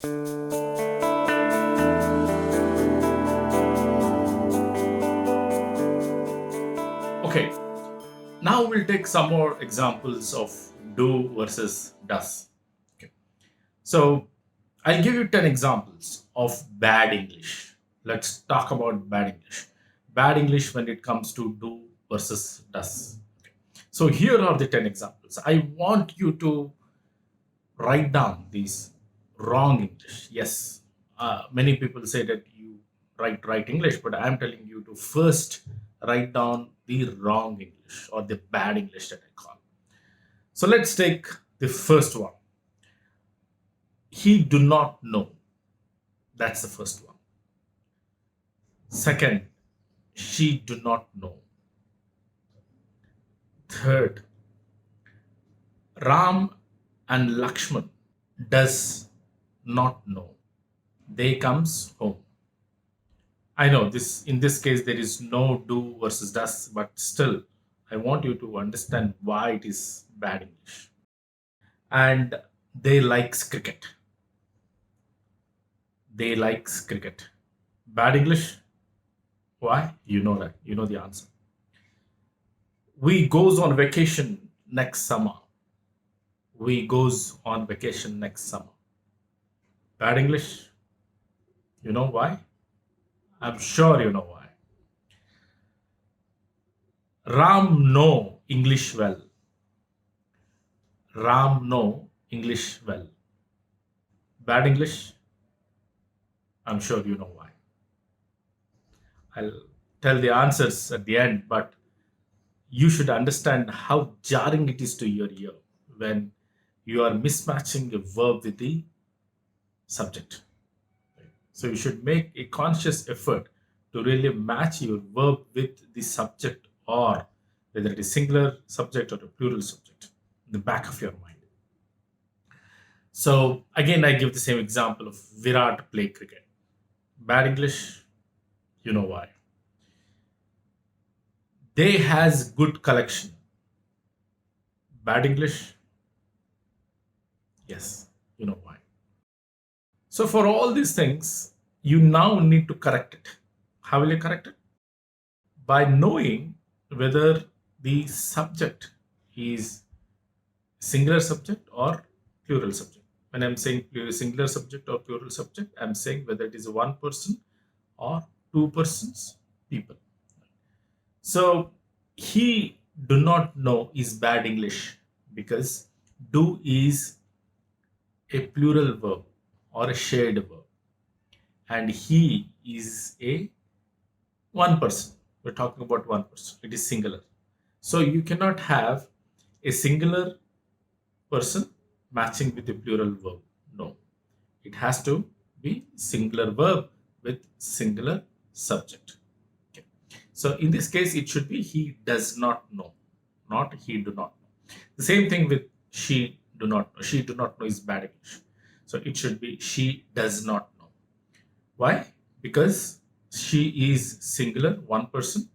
Okay, now we'll take some more examples of do versus does. Okay, so I'll give you 10 examples of bad English. Let's talk about bad English. Bad English when it comes to do versus does. Okay. So here are the 10 examples. I want you to write down these wrong English. Yes, many people say that you write right English, but I'm telling you to first write down the wrong English or the bad English that I call. So let's take the first one. He do not know. That's the first one. Second, she do not know. Third, Ram and Lakshman does not know. They comes home. I know this in this case there is no do versus does, but still I want you to understand why it is bad English. And they likes cricket. They likes cricket. Bad English? Why? You know that. You know the answer. We goes on vacation next summer. We goes on vacation next summer. Bad English? You know why? I'm sure you know why. Ram know English well. Ram know English well. Bad English? I'm sure you know why. I'll tell the answers at the end, but you should understand how jarring it is to your ear when you are mismatching a verb with the subject. So you should make a conscious effort to really match your verb with the subject, or whether it is singular subject or a plural subject in the back of your mind. So again, I give the same example of Virat play cricket. Bad English, you know why. They has good collection. Bad English, yes, you know why. So for all these things, you now need to correct it. How will you correct it? By knowing whether the subject is singular subject or plural subject. When I'm saying singular subject or plural subject, I'm saying whether it is one person or two persons, people. So he do not know is bad English because do is a plural verb or a shared verb, and he is a one person. We're talking about one person. It is singular. So you cannot have a singular person matching with a plural verb. No. It has to be singular verb with singular subject. Okay. So in this case, it should be he does not know, not he do not know. The same thing with she do not know. She do not know is bad English. So it should be she does not know. Why? Because she is singular, one person,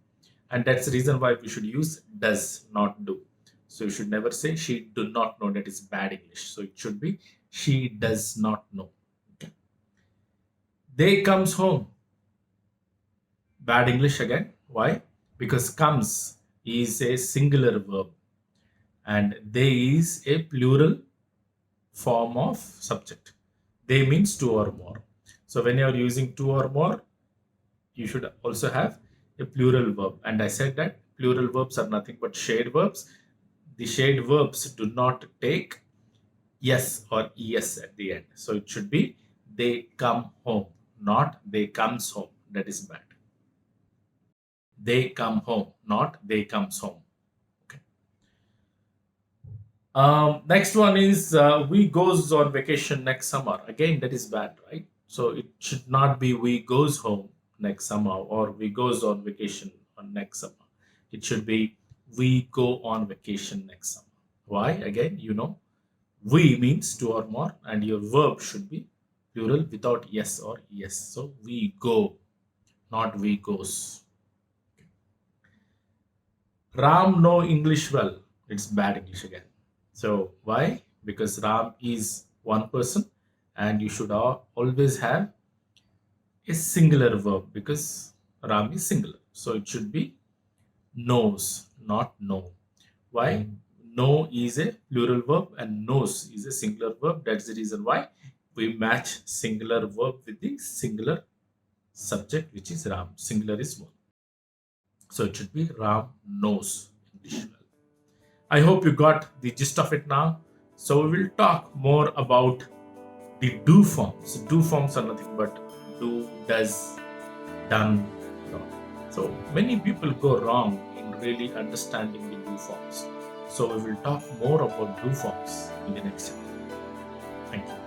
and that's the reason why we should use does not do. So you should never say she do not know. That is bad English. So it should be she does not know. Okay. They comes home. Bad English again. Why? Because comes is a singular verb and they is a plural form of subject. They means two or more. So when you are using two or more, you should also have a plural verb. And I said that plural verbs are nothing but shared verbs. The shared verbs do not take yes or es at the end. So it should be they come home, not they comes home. That is bad. They come home, not they comes home. Okay. Next one is we goes on vacation next summer. Again, that is bad, right? So it should not be we goes home next summer or we goes on vacation on next summer. It should be we go on vacation next summer. Why? Again, we means two or more, and your verb should be plural without yes or yes. So we go, not we goes. Ram know English well. It's bad English again. So why? Because Ram is one person and you should always have a singular verb because Ram is singular. So it should be knows, not know. Why? Know is a plural verb and knows is a singular verb. That's the reason why we match singular verb with the singular subject, which is Ram. Singular is one. So it should be Ram knows English well. I hope you got the gist of it now. So we will talk more about the do forms. Do forms are nothing but do, does, done. Done. So many people go wrong in really understanding the do forms. So we will talk more about do forms in the next chapter. Thank you.